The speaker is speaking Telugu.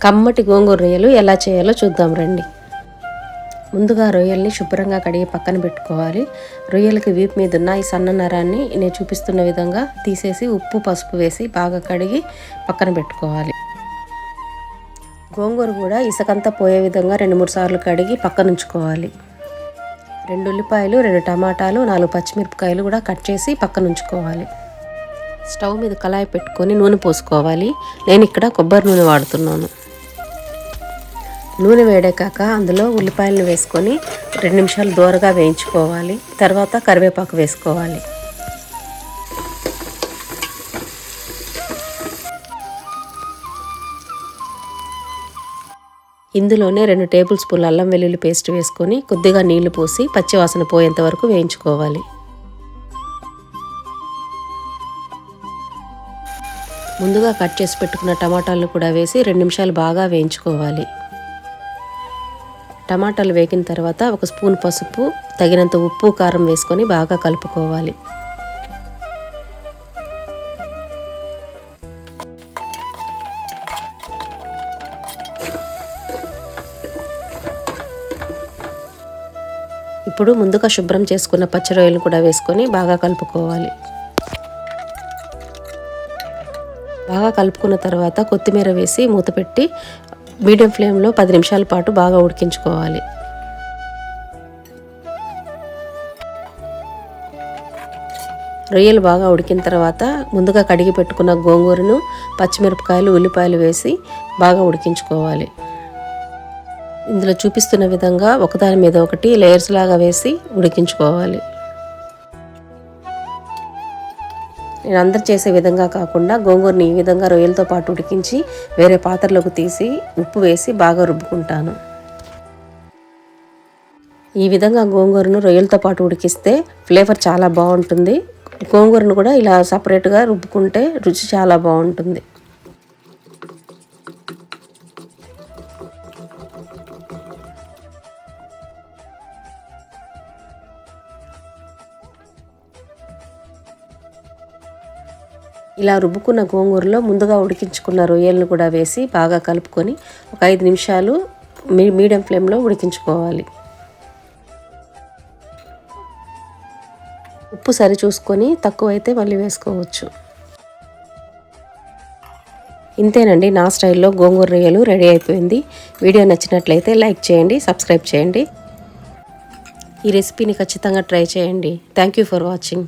కమ్మటి గోంగూర రొయ్యలు ఎలా చేయాలో చూద్దాం రండి. ముందుగా రొయ్యల్ని శుభ్రంగా కడిగి పక్కన పెట్టుకోవాలి. రొయ్యలకి వీపు మీద ఉన్న ఈ సన్న నరాన్ని నేను చూపిస్తున్న విధంగా తీసేసి ఉప్పు పసుపు వేసి బాగా కడిగి పక్కన పెట్టుకోవాలి. గోంగూర కూడా ఇసుకంతా పోయే విధంగా 2-3 సార్లు కడిగి పక్కన ఉంచుకోవాలి. 2 ఉల్లిపాయలు, 2 టమాటాలు, 4 పచ్చిమిరపకాయలు కూడా కట్ చేసి పక్కన ఉంచుకోవాలి. స్టవ్ మీద కళాయి పెట్టుకొని నూనె పోసుకోవాలి. నేను ఇక్కడ కొబ్బరి నూనె వాడుతున్నాను. నూనె వేడెక్కాక అందులో ఉల్లిపాయలను వేసుకొని 2 నిమిషాలు దూరగా వేయించుకోవాలి. తర్వాత కరివేపాకు వేసుకోవాలి. ఇందులోనే 2 టేబుల్ స్పూన్ల అల్లం వెల్లుల్లి పేస్ట్ వేసుకొని కొద్దిగా నీళ్లు పోసి పచ్చివాసన పోయేంత వరకు వేయించుకోవాలి. ముందుగా కట్ చేసి పెట్టుకున్న టమాటాలను కూడా వేసి 2 నిమిషాలు బాగా వేయించుకోవాలి. టమాటాలు వేగిన తర్వాత 1 స్పూన్ పసుపు, తగినంత ఉప్పు కారం వేసుకొని బాగా కలుపుకోవాలి. ఇప్పుడు ముందుగా శుభ్రం చేసుకున్న పచ్చి రొయ్యలను కూడా వేసుకొని బాగా కలుపుకోవాలి. బాగా కలుపుకున్న తర్వాత కొత్తిమీర వేసి మూత పెట్టి మీడియం ఫ్లేమ్లో 10 నిమిషాల పాటు బాగా ఉడికించుకోవాలి. రొయ్యలు బాగా ఉడికిన తర్వాత ముందుగా కడిగి పెట్టుకున్న గోంగూరను, పచ్చిమిరపకాయలు, ఉల్లిపాయలు వేసి బాగా ఉడికించుకోవాలి. ఇందులో చూపిస్తున్న విధంగా ఒకదాని మీద ఒకటి లేయర్స్ లాగా వేసి ఉడికించుకోవాలి. నేను అందరు చేసే విధంగా కాకుండా గోంగూరని ఈ విధంగా రొయ్యలతో పాటు ఉడికించి వేరే పాత్రలోకి తీసి ఉప్పు వేసి బాగా రుబ్బుకుంటాను. ఈ విధంగా గోంగూరను రొయ్యలతో పాటు ఉడికిస్తే ఫ్లేవర్ చాలా బాగుంటుంది. గోంగూరను కూడా ఇలా సపరేట్గా రుబ్బుకుంటే రుచి చాలా బాగుంటుంది. ఇలా రుబ్బుకున్న గోంగూరలో ముందుగా ఉడికించుకున్న రొయ్యలను కూడా వేసి బాగా కలుపుకొని ఒక 5 నిమిషాలు మీడియం ఫ్లేమ్లో ఉడికించుకోవాలి. ఉప్పు సరి చూసుకొని తక్కువైతే మళ్ళీ వేసుకోవచ్చు. ఇంతేనండి, నా స్టైల్లో గోంగూర రొయ్యలు రెడీ అయిపోయింది. వీడియో నచ్చినట్లయితే లైక్ చేయండి, సబ్స్క్రైబ్ చేయండి. ఈ రెసిపీని ఖచ్చితంగా ట్రై చేయండి. Thank you for watching.